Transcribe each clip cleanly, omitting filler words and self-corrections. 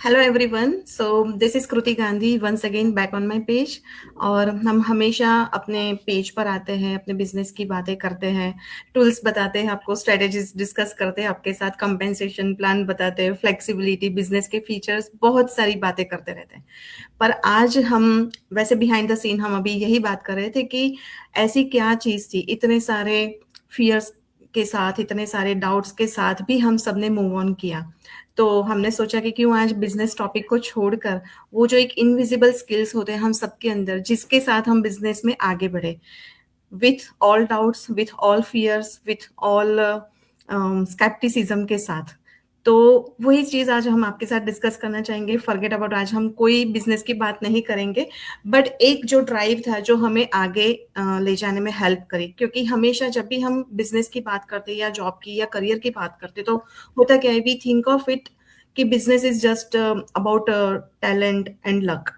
Hello everyone. So this is Kriti Gandhi once again back on my page. और हम हमेशा अपने पेज पर आते हैं, अपने बिजनेस की बातें करते हैं, टूल्स बताते हैं, आपको स्ट्रेटेजीज डिस्कस करते हैं, आपके साथ कंपेंसेशन प्लान बताते हैं, फ्लेक्सिबिलिटी, बिजनेस के फीचर्स, बहुत सारी बातें करते रहते हैं। पर आज हम वैसे बिहाइंड द सीन हम अभी यही बात कर रहे थे कि ऐसी क्या चीज थी, इतने सारे फियर्स के साथ, इतने सारे डाउट्स के साथ भी हम सबने मूव ऑन किया। तो हमने सोचा कि क्यों आज बिजनेस टॉपिक को छोड़कर वो जो एक इनविजिबल स्किल्स होते हैं हम सबके अंदर, जिसके साथ हम बिजनेस में आगे बढ़े, with all doubts, with all fears, with all scepticism के साथ। तो वही चीज आज हम आपके साथ डिस्कस करना चाहेंगे। फॉरगेट अबाउट, आज हम कोई बिजनेस की बात नहीं करेंगे, बट एक जो ड्राइव था जो हमें आगे ले जाने में हेल्प करे। क्योंकि हमेशा जब भी हम बिजनेस की बात करते हैं या जॉब की या करियर की बात करते तो होता क्या है, वी थिंक ऑफ इट कि business is just about talent and luck.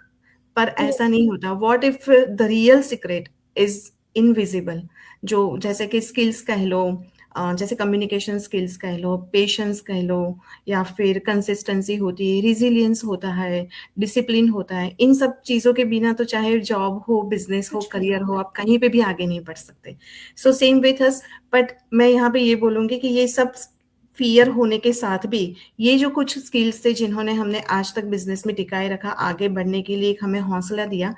पर ऐसा नहीं होता। What if the real secret is invisible. जो जैसे कि स्किल्स कह लो, जैसे कम्युनिकेशन स्किल्स कह लो, पेशेंस कह लो, या फिर कंसिस्टेंसी होती है, रिजिलियंस होता है, डिसिप्लिन होता है। इन सब चीजों के बिना तो चाहे जॉब हो, बिजनेस हो, कुछ भी करियर नहीं हो, कर आप कहीं पे भी आगे नहीं बढ़ सकते। So same with us. But मैं यहाँ पे ये बोलूंगी कि ये सब फियर होने के साथ भी ये जो कुछ स्किल्स थे जिन्होंने हमने आज तक बिजनेस में टिकाए रखा, आगे बढ़ने के लिए एक हमें हौसला दिया।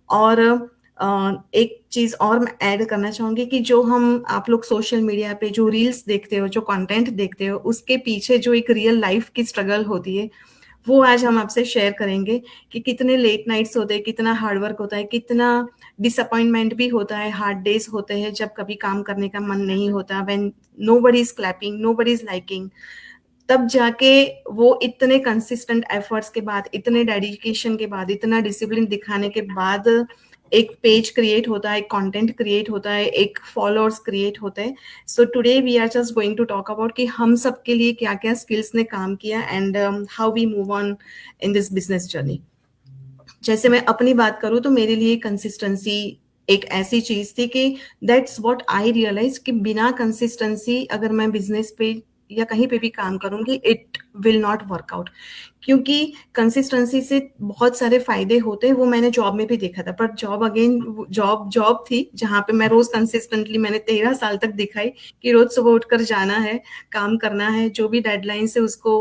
और एक चीज और मैं ऐड करना चाहूंगी कि जो हम आप लोग सोशल मीडिया पे जो रील्स देखते हो, जो कंटेंट देखते हो, उसके पीछे जो एक रियल लाइफ की स्ट्रगल होती है, वो आज हम आपसे शेयर करेंगे कि कितने लेट नाइट्स होते हैं, कितना हार्डवर्क होता है, कितना डिसअपॉइंटमेंट भी होता है, हार्ड डेज होते हैं जब कभी काम करने का मन नहीं होता, when nobody is clapping, nobody is liking. तब जाके वो इतने कंसिस्टेंट एफर्ट्स के बाद, इतने डेडिकेशन के बाद, इतना डिसिप्लिन दिखाने के बाद एक पेज क्रिएट होता है, एक कंटेंट क्रिएट होता है, एक फॉलोअर्स क्रिएट होते हैं। So today we are just going to talk about कि हम सबके लिए क्या क्या स्किल्स ने काम किया and how we move on in this business journey. जैसे मैं अपनी बात करूं तो मेरे लिए कंसिस्टेंसी एक ऐसी चीज थी कि दैट्स व्हाट आई रियलाइज कि बिना कंसिस्टेंसी अगर मैं बिजनेस पे या कहीं पे भी काम करूंगी, इट विल नॉट वर्कआउट। क्योंकि कंसिस्टेंसी से बहुत सारे फायदे होते हैं, वो मैंने जॉब में भी देखा था। पर जॉब अगेन, जॉब जॉब थी जहां पे मैं रोज कंसिस्टेंटली, मैंने 13 साल तक दिखाई कि रोज सुबह उठकर जाना है, काम करना है, जो भी डेडलाइन से उसको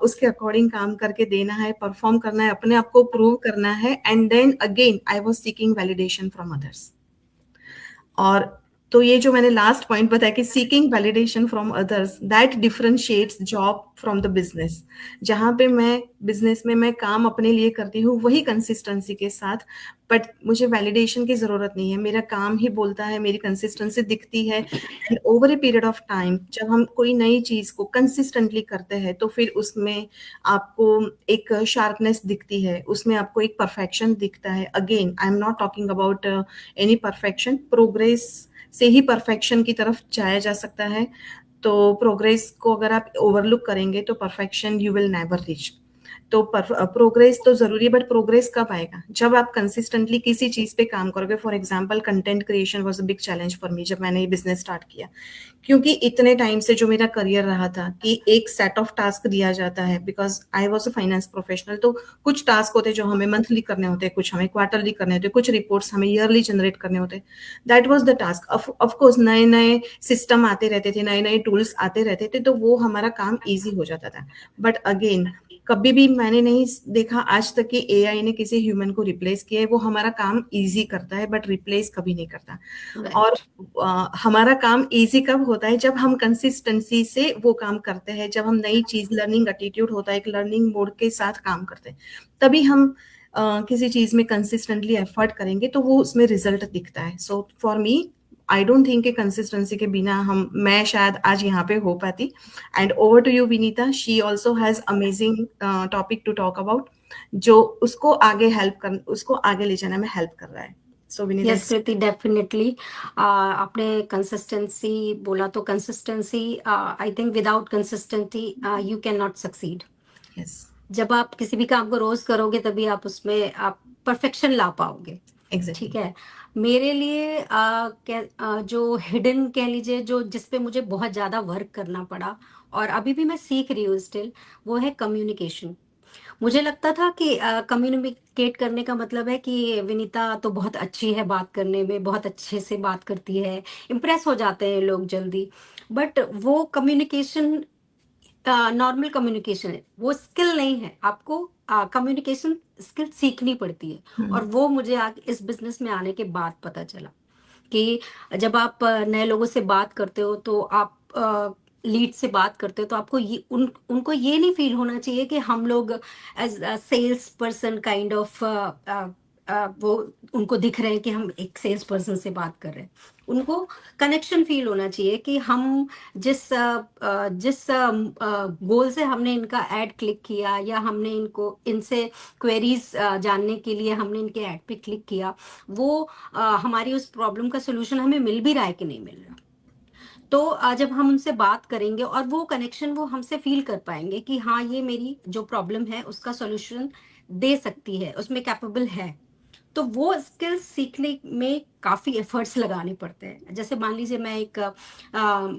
उसके अकॉर्डिंग काम करके देना है, परफॉर्म करना है, अपने आप को प्रूव करना है। And then again I was seeking validation from others. और तो ये जो मैंने लास्ट पॉइंट बताया कि seeking validation from others, that differentiates job from the business. जहां पे मैं बिजनेस में मैं काम अपने लिए करती हूँ वही कंसिस्टेंसी के साथ, बट मुझे वैलिडेशन की जरूरत नहीं है, मेरा काम ही बोलता है, मेरी कंसिस्टेंसी दिखती है। And over a period of time जब हम कोई नई चीज को कंसिस्टेंटली करते हैं तो फिर उसमें आपको एक शार्पनेस दिखती है, उसमें आपको एक परफेक्शन दिखता है। Again I am not talking about any perfection, progress से ही परफेक्शन की तरफ जाया जा सकता है। तो प्रोग्रेस को अगर आप ओवरलुक करेंगे तो perfection you will never reach. तो प्रोग्रेस तो जरूरी है, बट प्रोग्रेस कब आएगा? जब आप कंसिस्टेंटली किसी चीज पे काम करोगे। For example, content creation was a big challenge for me जब मैंने ये बिजनेस स्टार्ट किया। क्योंकि इतने टाइम से जो मेरा करियर रहा था कि एक सेट ऑफ टास्क दिया जाता है, because I was a finance professional. तो कुछ टास्क होते हैं जो हमें मंथली करने होते हैं, कुछ हमें क्वार्टरली करने होते हैं, कुछ रिपोर्ट्स हमें ईयरली जनरेट करने होते हैं। That was the task. Of course नए नए सिस्टम आते रहते थे, नए नए टूल्स आते रहते थे, तो वो हमारा काम ईजी हो जाता था। बट अगेन, कभी भी मैंने नहीं देखा आज तक कि एआई ने किसी ह्यूमन को रिप्लेस किया है। वो हमारा काम इजी करता है बट रिप्लेस कभी नहीं करता। और राइट। हमारा काम इजी कब होता है? जब हम कंसिस्टेंसी से वो काम करते हैं, जब हम नई चीज, लर्निंग एटीट्यूड होता है, एक लर्निंग मोड के साथ काम करते हैं, तभी हम किसी चीज में कंसिस्टेंटली एफर्ट करेंगे तो वो उसमें रिजल्ट दिखता है। So for me, I don't think कि कंसिस्टेंसी के बिना हम, मैं शायद आज यहाँ पे हो पाती। And over to you Vinita, she also has amazing topic to talk about, जो उसको आगे हेल्प कर, उसको आगे ले जाने में हेल्प कर रहा है। So Vinita, yes it's Kriti, definitely. आपने कंसिस्टेंसी बोला तो consistency, I think without consistency you can not succeed. Yes, जब आप किसी भी काम को रोज करोगे तभी आप उसमें आप परफेक्शन ला पाओगे। ठीक एग्जैक्टली। है। मेरे लिए जो हिडन कह लीजिए, जो जिस पे मुझे बहुत ज्यादा वर्क करना पड़ा और अभी भी मैं सीख रही हूँ स्टिल, वो है कम्युनिकेशन। मुझे लगता था कि कम्युनिकेट करने का मतलब है कि विनीता तो बहुत अच्छी है बात करने में, बहुत अच्छे से बात करती है, इम्प्रेस हो जाते हैं लोग जल्दी। बट वो कम्युनिकेशन नॉर्मल कम्युनिकेशन है, वो स्किल नहीं है। आपको कम्युनिकेशन स्किल सीखनी पड़ती है। और हम्म। वो मुझे इस बिजनेस में आने के बाद पता चला कि जब आप नए लोगों से बात करते हो तो आप लीड से बात करते हो तो आपको ये उनको ये नहीं फील होना चाहिए कि हम लोग as sales person kind of वो उनको दिख रहे हैं कि हम एक सेल्स पर्सन से बात कर रहे हैं। उनको कनेक्शन फील होना चाहिए कि हम जिस गोल से हमने इनका एड क्लिक किया, या हमने इनको इनसे क्वेरीज जानने के लिए हमने इनके एड पे क्लिक किया, वो हमारी उस प्रॉब्लम का सोल्यूशन हमें मिल भी रहा है कि नहीं मिल रहा। तो जब हम उनसे बात करेंगे और वो कनेक्शन वो हमसे फील कर पाएंगे कि हाँ, ये मेरी जो प्रॉब्लम है उसका सोल्यूशन दे सकती है, उसमें कैपेबल है। तो वो स्किल्स सीखने में काफी एफर्ट्स लगाने पड़ते हैं। जैसे मान लीजिए मैं एक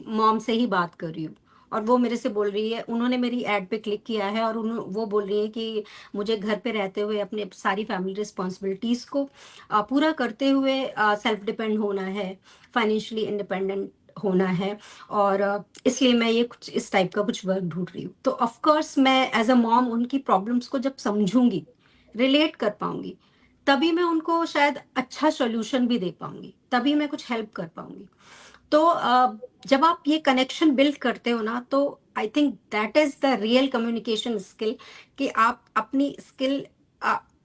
मॉम से ही बात कर रही हूँ, और वो मेरे से बोल रही है, उन्होंने मेरी एड पे क्लिक किया है, और वो बोल रही है कि मुझे घर पे रहते हुए अपने सारी फैमिली रिस्पॉन्सिबिलिटीज को पूरा करते हुए सेल्फ डिपेंड होना है, फाइनेंशियली इंडिपेंडेंट होना है। और इसलिए मैं ये कुछ इस टाइप का कुछ वर्क ढूंढ रही हूँ। तो ऑफ कोर्स मैं एज अ मॉम उनकी प्रॉब्लम्स को जब समझूंगी, रिलेट कर पाऊंगी, तभी मैं उनको शायद अच्छा सॉल्यूशन भी दे पाऊंगी, तभी मैं कुछ हेल्प कर पाऊंगी। तो जब आप ये कनेक्शन बिल्ड करते हो ना, तो I think that is the real communication skill, कि आप अपनी स्किल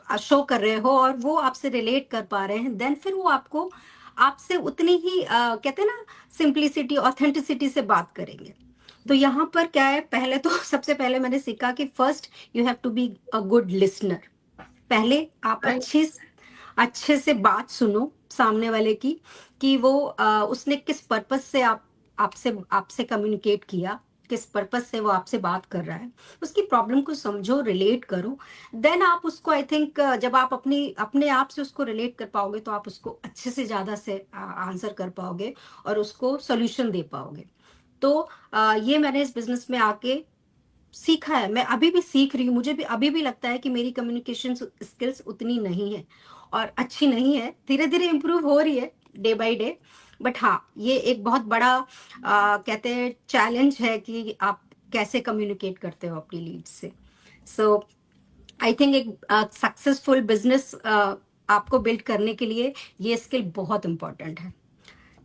शो कर रहे हो और वो आपसे रिलेट कर पा रहे हैं, देन फिर वो आपको आपसे उतनी ही कहते हैं ना, सिंप्लिसिटी ऑथेंटिसिटी से बात करेंगे। तो यहाँ पर क्या है, पहले तो सबसे पहले मैंने सीखा कि first you have to be a good listener. पहले आप राइट। अच्छे से बात सुनो सामने वाले की, कि वो उसने किस पर्पस से आपसे आपसे कम्युनिकेट किया, किस पर्पस से वो आपसे बात कर रहा है, उसकी प्रॉब्लम को समझो, रिलेट करो। देन आप उसको, आई थिंक, जब आप अपनी अपने आप से उसको रिलेट कर पाओगे तो आप उसको अच्छे से ज्यादा से आंसर कर पाओगे और उसको सोल्यूशन दे पाओगे। तो ये मैंने इस बिजनेस में आके सीखा है। मैं अभी भी सीख रही हूँ, मुझे भी अभी भी लगता है कि मेरी कम्युनिकेशन स्किल्स उतनी नहीं है और अच्छी नहीं है, धीरे धीरे इम्प्रूव हो रही है डे बाय डे। बट हाँ, ये एक बहुत बड़ा कहते हैं चैलेंज है कि आप कैसे कम्युनिकेट करते हो अपनी लीड से। सो आई थिंक एक सक्सेसफुल बिजनेस आपको बिल्ड करने के लिए ये स्किल बहुत इम्पोर्टेंट है।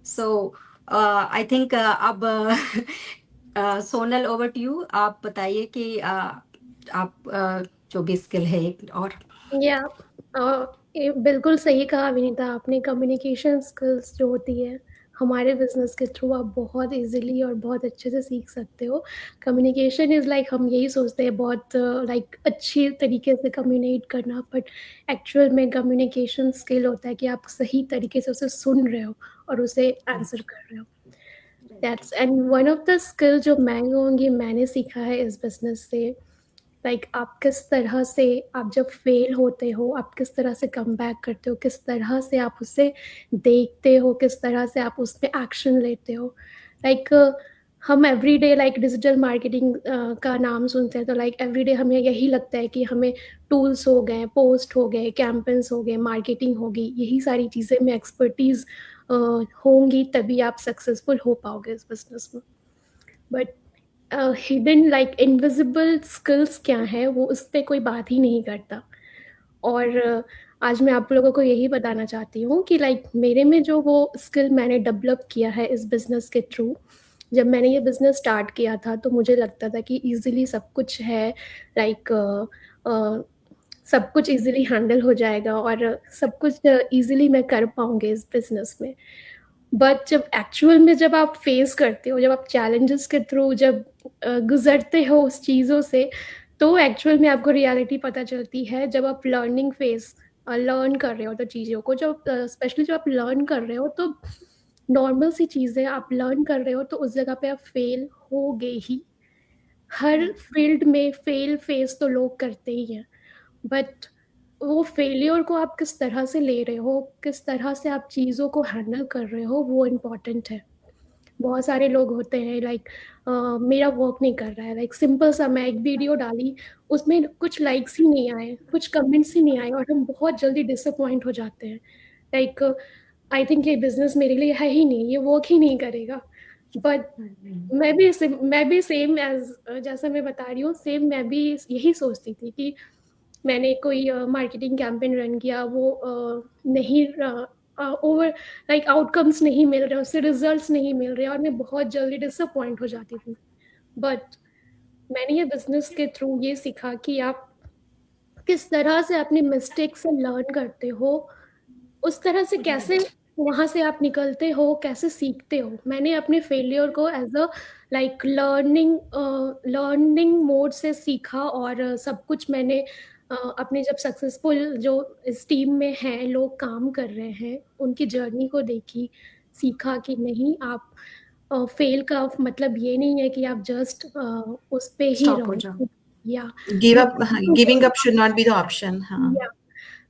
सो आई थिंक अब सोनल, ओवर टू यू। आप बताइए कि आप जो भी स्किल है एक और। या ये बिल्कुल सही कहा विनीता आपने। कम्युनिकेशन स्किल्स जो होती है हमारे बिजनेस के थ्रू आप बहुत इजीली और बहुत अच्छे से सीख सकते हो। कम्युनिकेशन इज़ लाइक, हम यही सोचते हैं बहुत लाइक अच्छी तरीके से कम्युनिकेट करना, बट एक्चुअल में कम्युनिकेशन स्किल होता है कि आप सही तरीके से उसे सुन रहे हो और उसे आंसर कर रहे हो। That's and one of the skill जो मैं कहूँगी मैंने सीखा है इस बिजनेस से, लाइक आप किस तरह से, आप जब फेल होते हो आप किस तरह से कम बैक करते हो, किस तरह से आप उसे देखते हो, किस तरह से आप उस पर एक्शन लेते हो। लाइक हम एवरीडे लाइक डिजिटल मार्केटिंग का नाम सुनते हैं तो लाइक एवरीडे हमें यही लगता है कि हमें टूल्स हो गए, पोस्ट हो गए, कैंपेन्स हो गए, मार्केटिंग होगी, यही सारी चीज़ें में एक्सपर्टीज होंगी तभी आप सक्सेसफुल हो पाओगे इस बिजनेस में। But hidden like invisible skills क्या है वो उस पर कोई बात ही नहीं करता। और आज मैं आप लोगों को यही बताना चाहती हूँ कि लाइक मेरे में जो वो स्किल मैंने डेवलप किया है इस बिज़नेस के थ्रू, जब मैंने ये बिज़नेस स्टार्ट किया था तो मुझे लगता था कि इजीली सब कुछ है, लाइक सब कुछ इजीली हैंडल हो जाएगा और सब कुछ इजीली मैं कर पाऊंगी इस बिज़नेस में। बट जब एक्चुअल में जब आप फेस करते हो, जब आप चैलेंजेस के थ्रू जब गुजरते हो उस चीज़ों से, तो एक्चुअल में आपको रियलिटी पता चलती है। जब आप लर्निंग फेस लर्न कर रहे हो तो चीज़ों को, जब स्पेशली जब आप लर्न कर रहे हो तो नॉर्मल सी चीज़ें आप लर्न कर रहे हो तो उस जगह पे आप फेल होगे ही। हर फील्ड में फेल फेस तो लोग करते ही हैं, बट वो फेलियर को आप किस तरह से ले रहे हो, किस तरह से आप चीज़ों को हैंडल कर रहे हो, वो इम्पोर्टेंट है। बहुत सारे लोग होते हैं लाइक मेरा वर्क नहीं कर रहा है, लाइक सिंपल सा मैं एक वीडियो डाली, उसमें कुछ लाइक्स ही नहीं आए, कुछ कमेंट्स ही नहीं आए, और हम बहुत जल्दी डिसअपॉइंट हो जाते हैं। लाइक आई थिंक ये बिजनेस मेरे लिए है ही नहीं, ये वर्क ही नहीं करेगा। बट मैं भी सेम एज जैसा मैं बता रही हूँ, सेम मैं भी यही सोचती थी कि मैंने कोई मार्केटिंग कैंपेन रन किया, वो नहीं ओवर लाइक आउटकम्स नहीं मिल रहे, उससे रिजल्ट्स नहीं मिल रहे, और मैं बहुत जल्दी डिसअपॉइंट हो जाती थी। बट मैंने ये बिजनेस के थ्रू ये सीखा कि आप किस तरह से अपने मिस्टेक से लर्न करते हो, उस तरह से कैसे वहां से आप निकलते हो, कैसे सीखते हो। मैंने अपने फेलियर को as a like learning mode से सीखा, और सब कुछ मैंने अपने जब सक्सेसफुल जो इस टीम में हैं लोग काम कर रहे हैं उनकी जर्नी को देखी, सीखा कि नहीं, आप फेल का मतलब ये नहीं है कि आप जस्ट उस पे ही स्टॉप हो जाओ। रहो, या give up, giving up should not be the option. हाँ, yeah.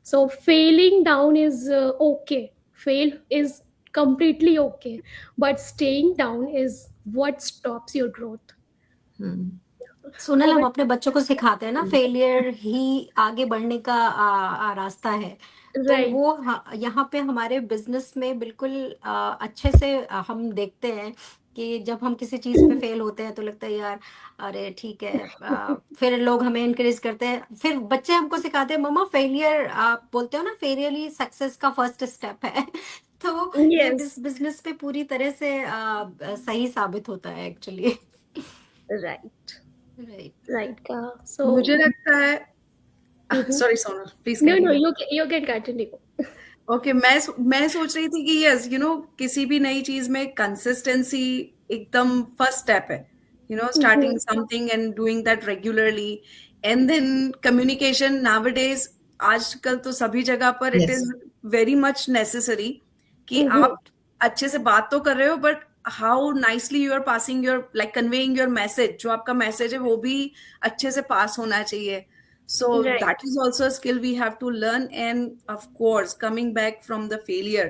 So failing down is okay. Fail is completely okay. But staying down is what stops your growth. Sonal, हम Over अपने बच्चों को सिखाते हैं ना, फेलियर ही आगे बढ़ने का रास्ता है। तो right. वो यहाँ पे हमारे बिजनेस में बिल्कुल अच्छे से हम देखते हैं कि जब हम किसी चीज पे फेल होते हैं तो लगता है यार, अरे ठीक है। फिर लोग हमें इनकरेज करते हैं, फिर बच्चे हमको सिखाते हैं, मम्मा फेलियर, आप बोलते हो ना, फेलियर ही सक्सेस का फर्स्ट स्टेप है। तो ये Yes. बिजनेस पे पूरी तरह से सही साबित होता है actually. Right. Right. Right. So मुझे लगता है, mhm. Sorry Sonal, please No, no, continue. you can continue. Okay, मैं सोच रही थी कि यस, किसी भी नई चीज में कंसिस्टेंसी एकदम फर्स्ट स्टेप है। Starting Mhm. Something and doing that regularly, and then communication nowadays, आजकल तो सभी जगह पर it Yes. Is very much necessary कि Mhm. आप अच्छे से बात तो कर रहे हो, but how nicely you are passing your, like conveying your message, जो आपका मैसेज है वो भी अच्छे से पास होना चाहिए. So Right. that is also a skill we have to learn. And of course, coming back from the failure,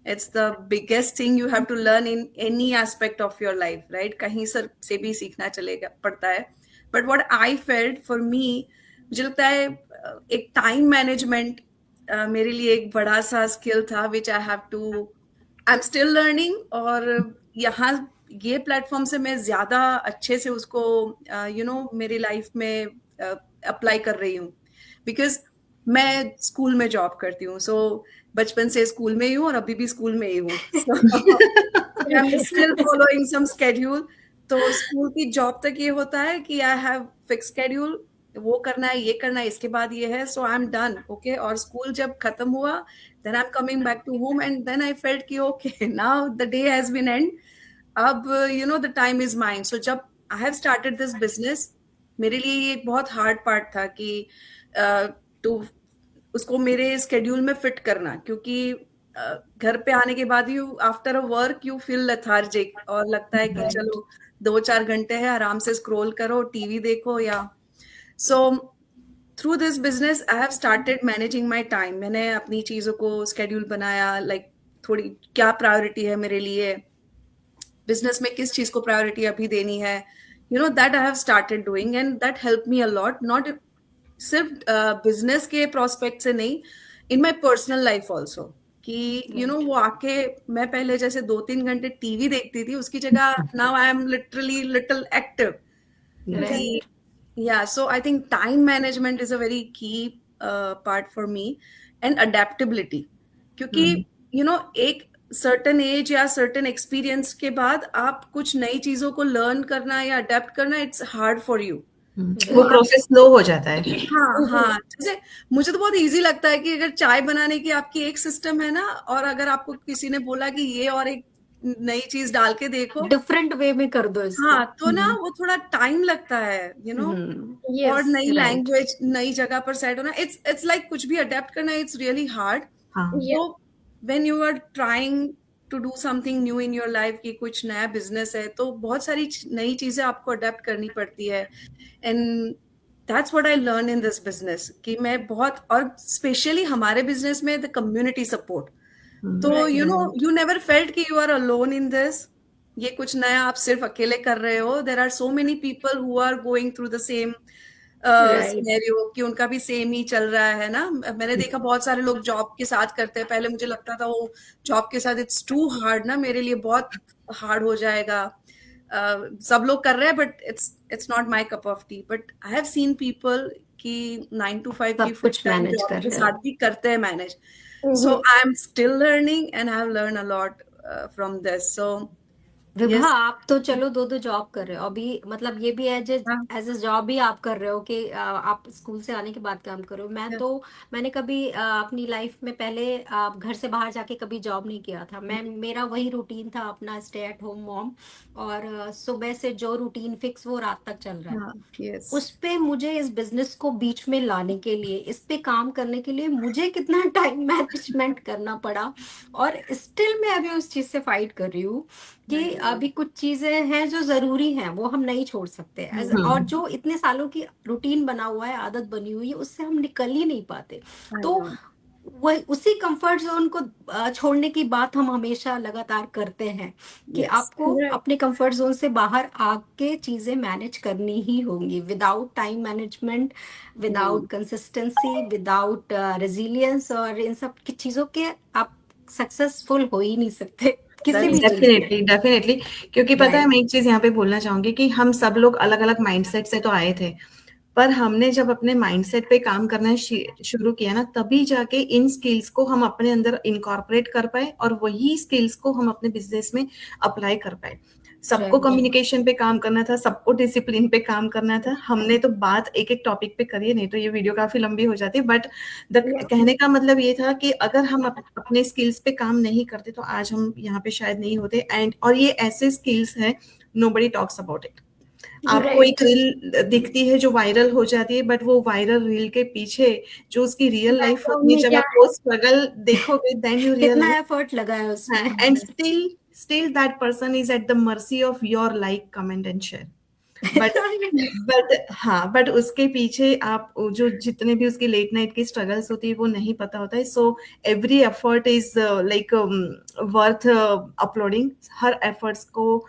it's the biggest thing you have to learn in any aspect of your life, right? कहीं से भी सीखना चलेगा पड़ता है. But what I felt for me, मुझे लगता है एक टाइम मैनेजमेंट मेरे लिए एक बड़ा सा स्किल था, which I have to, I'm still learning. और यहाँ ये प्लेटफॉर्म से मैं ज्यादा अच्छे से उसको मेरी लाइफ में अप्लाई कर रही हूँ, बिकॉज मैं स्कूल में जॉब करती हूँ. सो बचपन से स्कूल में ही हूँ और अभी भी स्कूल में ही हूँ. I am still following some schedule. तो स्कूल की जॉब तक ये होता है कि आई हैव फिक्स स्केड्यूल, वो करना है, ये करना है, इसके बाद ये है, so I am done. Okay, और स्कूल जब खत्म हुआ, then I am coming back to home, and then I felt कि okay, now the day has been end. अब the time is mine. So जब I have started this business, मेरे लिए ये एक बहुत हार्ड पार्ट था कि टू उसको मेरे स्केड्यूल में फिट करना, क्योंकि घर पे आने के बाद you after a work you feel lethargic, और लगता है कि चलो 2-4 घंटे है, आराम से स्क्रॉल करो, टीवी देखो. या so through this business I have started managing my time. मैंने अपनी चीजों को स्केड्यूल बनाया, लाइक थोड़ी क्या प्रायोरिटी है मेरे लिए, बिजनेस में किस चीज को प्रायोरिटी अभी देनी है, that I have started doing, and that help me a lot. Not सिर्फ बिजनेस के प्रोस्पेक्ट से नहीं, in my personal life also, कि वो आके, मैं पहले जैसे 2-3 घंटे टीवी देखती थी, उसकी जगह now I am literally little active. Right. Yeah, so I think time management is a very key part for me, and adaptability. क्योंकि एक certain age या certain experience के बाद आप कुछ नई चीजों को learn करना या adapt करना, it's hard for you. वो प्रोसेस स्लो हो जाता है. हाँ, जैसे मुझे तो बहुत इजी लगता है कि अगर चाय बनाने की आपकी एक सिस्टम है ना, और अगर आपको किसी ने बोला कि ये और एक नई चीज डाल के देखो, डिफरेंट वे में कर दो इसको. हाँ, तो ना वो थोड़ा टाइम लगता है, और नई right. लैंग्वेज, नई जगह पर सेट होना, इट्स लाइक कुछ भी अडेप्ट करना, इट्स रियली हार्ड. तो when you are trying to do something new in your life, कि कुछ नया बिजनेस है, तो बहुत सारी नई चीजें आपको अडेप्ट करनी पड़ती है. And that's what I learn in this business, कि मैं बहुत, और स्पेशली हमारे बिजनेस में द कम्युनिटी सपोर्ट. तो यू नेवर फेल्ट कि you are alone in this. ये कुछ नया आप सिर्फ अकेले कर रहे हो, there are so many people who are going through the same right scenario कि उनका भी सेम ही चल रहा है ना। मैंने देखा बहुत सारे लोग जॉब के साथ करते हैं, पहले मुझे लगता था वो जॉब के साथ इट्स टू हार्ड ना, मेरे लिए बहुत हार्ड हो जाएगा। सब लोग कर रहे हैं but it's not my cup of T, but I have seen people कि 9 to 5 की सब फुल कुछ टाइम मैनेज जॉब कर के रहे साथ हो। भी करते हैं manage. So I am still learning and I have learn a lot from this. So Vibha, yes. आप तो चलो दो दो जॉब कर रहे हो अभी, मतलब ये भी एज हाँ, एज ए जॉब भी आप कर रहे हो कि आप स्कूल से आने के बाद काम करो। मैंने कभी अपनी लाइफ में पहले घर से बाहर जाके कभी जॉब नहीं किया था। मेरा वही रूटीन था अपना, स्टे एट होम मॉम, और सुबह से जो रूटीन फिक्स वो रात तक चल रहा है। हाँ, यस, उस पे मुझे इस बिजनेस को बीच में लाने के लिए, इस पे काम करने के लिए मुझे कितना टाइम मैनेजमेंट करना पड़ा, और स्टिल मैं अभी उस चीज से फाइट कर रही हूँ कि अभी कुछ चीजें हैं जो जरूरी हैं वो हम नहीं छोड़ सकते। और जो इतने सालों की रूटीन बना हुआ है, आदत बनी हुई है, उससे हम निकल ही नहीं पाते। आई तो नो, वही उसी कंफर्ट जोन को छोड़ने की बात हम हमेशा लगातार करते हैं कि यस, आपको राइट। अपने कंफर्ट जोन से बाहर आके चीजें मैनेज करनी ही होंगी। Without time management, without consistency, without resilience, और इन सब की चीजों के आप सक्सेसफुल हो ही नहीं सकते किसी भी चीज में। Definitely definitely. क्योंकि पता है, राइट। मैं एक चीज यहाँ पे बोलना चाहूंगी कि हम सब लोग अलग अलग माइंडसेट से तो आए थे, पर हमने जब अपने माइंडसेट पे काम करना शुरू किया ना, तभी जाके इन स्किल्स को हम अपने अंदर इनकॉर्पोरेट कर पाए और वही स्किल्स को हम अपने बिजनेस में अप्लाई कर पाए। सबको राइट। कम्युनिकेशन पे काम करना था, सबको डिसिप्लिन पे काम करना था। हमने तो बात एक एक टॉपिक पे करी है, नहीं तो ये वीडियो काफी लंबी हो जाती है। बट या कहने का मतलब ये था कि अगर हम अपने स्किल्स पे काम नहीं करते तो आज हम यहाँ पे शायद नहीं होते। एंड और ये ऐसे स्किल्स हैं, नोबडी टॉक्स अबाउट इट। आपको एक राइट, रील दिखती है जो वायरल हो जाती है, बट वो वायरल रील के पीछे जो उसकी रियल लाइफ बैकग्राउंड होती है, में जब क्या आप वो स्ट्रगल देखोगे, देन यू कितना रियलाइज, एफर्ट लगा है उसमें। And still that person is at the mercy of your like, comment and share. But हाँ, बट उसके पीछे आप जो जितने भी उसकी लेट नाइट की स्ट्रगल्स होती है वो नहीं पता होता है। So every effort is like worth uploading. Her efforts को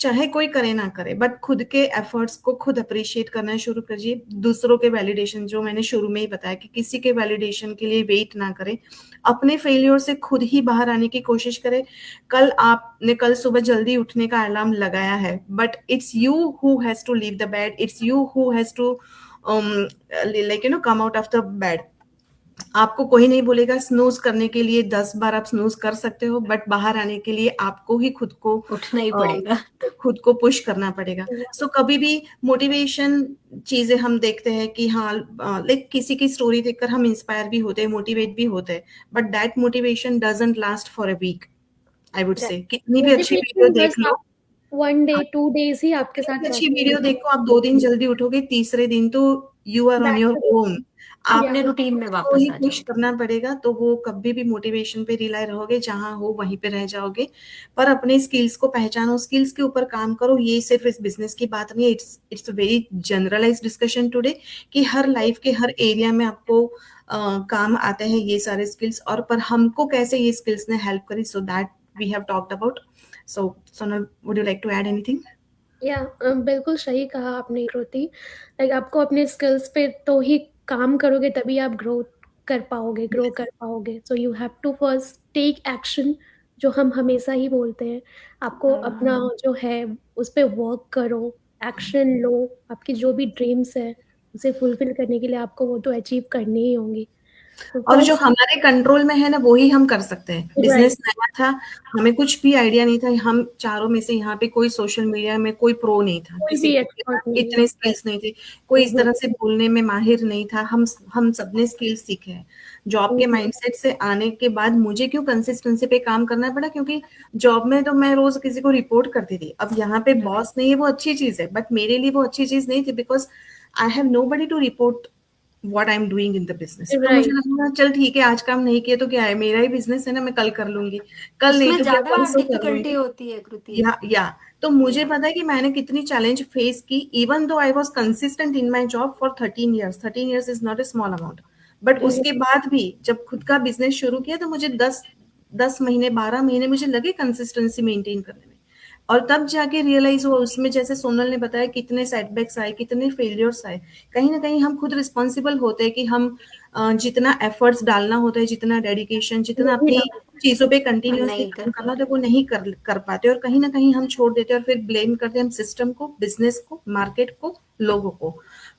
चाहे कोई करे ना करे, बट खुद के एफर्ट्स को खुद अप्रिशिएट करना शुरू करिए। दूसरों के वैलिडेशन, जो मैंने शुरू में ही बताया कि किसी के वैलिडेशन के लिए वेट ना करें, अपने फेलियर से खुद ही बाहर आने की कोशिश करें। कल सुबह जल्दी उठने का अलार्म लगाया है, but it's you who has to leave the bed, it's you who has to like come out of the bed. आपको कोई नहीं बोलेगा स्नूज करने के लिए, 10 बार आप स्नूज कर सकते हो, बट बाहर आने के लिए आपको ही उठना ही अ, पड़ेगा। खुद को पुश करना पड़ेगा। सो कभी भी मोटिवेशन चीजें हम देखते हैं कि हाँ, लाइक किसी की स्टोरी देखकर हम इंस्पायर भी होते हैं, मोटिवेट भी होते हैं, but that motivation doesn't last for a week. I would say कितनी भी अच्छी वीडियो मोटिवेशन बस देख लो, आप 1 डे हाँ, 2 डेज ही आपके इतनी साथ अच्छी रहती वीडियो है। देखो, आप 2 दिन जल्दी उठोगे, तीसरे दिन तो you are on back your to own. या अपने आपको रूटीन में को वापस ही आ पुश जाओगे। करना पड़ेगा, तो वो कभी भी मोटिवेशन पे रिलाय रहोगे, जहां हो वहीं पे रह जाओगे। पर अपने स्किल्स को पहचानो, स्किल्स के ऊपर काम करो। ये सिर्फ इस बिजनेस की बात नहीं है, it's very generalize discussion today कि हर लाइफ के हर एरिया में आपको काम आते हैं ये सारे स्किल्स। और पर हमको कैसे ये स्किल्स ने हेल्प करी, so that we have talked about. So Sonal, would you like to add anything? या बिल्कुल सही कहा आपने कृति। लाइक आपको अपने स्किल्स पे तो ही काम करोगे तभी आप ग्रो कर पाओगे। So you have to first take action, जो हम हमेशा ही बोलते हैं। आपको अपना जो है उस पे वर्क करो, एक्शन लो। आपकी जो भी ड्रीम्स है उसे फुलफिल करने के लिए आपको वो तो अचीव करनी ही होंगी। तो और जो फर्स्ट, हमारे कंट्रोल में है ना, वो ही हम कर सकते हैं। बिजनेस राइट, नया था, हमें कुछ भी आइडिया नहीं था, हम चारों में से यहाँ पे कोई सोशल मीडिया में कोई प्रो नहीं था, कोई किसी भी के एक्सपर्ट पास नहीं है। इतने स्किल्स नहीं थे, कोई इस तरह से बोलने में माहिर नहीं था। हम सबने स्किल्स सीखे हैं। जॉब के माइंडसेट से आने के बाद मुझे क्यों कंसिस्टेंसी पे काम करना पड़ा, क्योंकि जॉब में तो मैं रोज किसी को रिपोर्ट करती थी। अब यहाँ पे बॉस नहीं है, वो अच्छी चीज है, बट मेरे लिए वो अच्छी चीज नहीं थी, because I have nobody to report what I am doing in the business. तो मुझे राइट, लगा चल ठीक है, आज काम नहीं किया तो क्या है, मेरा ही बिजनेस है ना, मैं कल कर लूंगी, कल नहीं उसमें तो क्या ज्यादा परसों कर डिफिकल्टी लूंगी। होती है कृति। या तो मुझे या पता है कि मैंने कितनी चैलेंज फेस की। Even though I was consistent in my job for 13 years, 13 years is not a small amount. But उसके बाद भी जब खुद का बिजनेस शुरू किया तो मुझे 10 महीने 12 महीने मुझे लगे कंसिस्टेंसी मेंटेन करने में। और तब जाके रियलाइज हो उसमें, जैसे सोनल ने बताया कितने सेटबैक्स आए, कितने फेलियर्स आए, कहीं ना कहीं हम खुद रिस्पॉन्सिबल होते हैं कि हम जितना एफर्ट्स डालना होता है, जितना डेडिकेशन, जितना नहीं अपनी डाल चीजों पे कंटिन्यूअसली नहीं काम कर करना होता है, वो नहीं कर पाते, और कहीं ना कहीं हम छोड़ देते हैं और फिर ब्लेम करते हैं हम सिस्टम को, बिजनेस को, मार्केट को, लोगों को।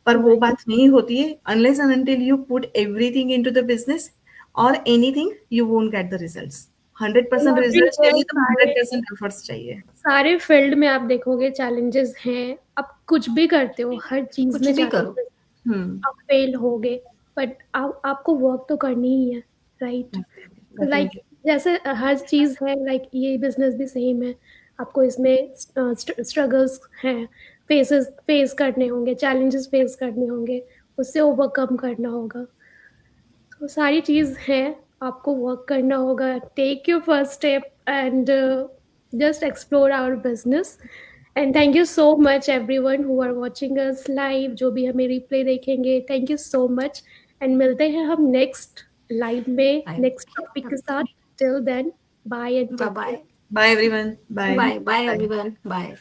पर वो बात नहीं होती है। Unless and until you put everything into the business और anything, you won't get the results. 100% every result चाहिए तो सारे 100% एफर्ट्स चाहिए। सारे फील्ड में आप देखोगे चैलेंजेस हैं। आप कुछ भी करते हो, हर चीज कुछ में भी करो। चैलेंजेस। हम्म। आप फेल होगे, बट आपको वर्क तो करनी ही है, राइट? Like definitely. जैसे हर चीज है, लाइक ये बिजनेस भी सेम है। आपको इसमें स्ट्रगल्स हैं, फेस करने होंगे, चैलेंजेस फेस करने होंगे, उससे ओवरकम करना होगा। तो सारी चीज़ है, आपको वर्क करना होगा। Take your first step and just explore our business. And thank you so much everyone who are watching us live, जो भी हमें रिप्ले देखेंगे, thank you so much. And मिलते हैं हम नेक्स्ट लाइव में नेक्स्ट टॉपिक के साथ। Till then, bye and bye take bye care. Bye everyone. Bye bye bye bye. Everyone bye.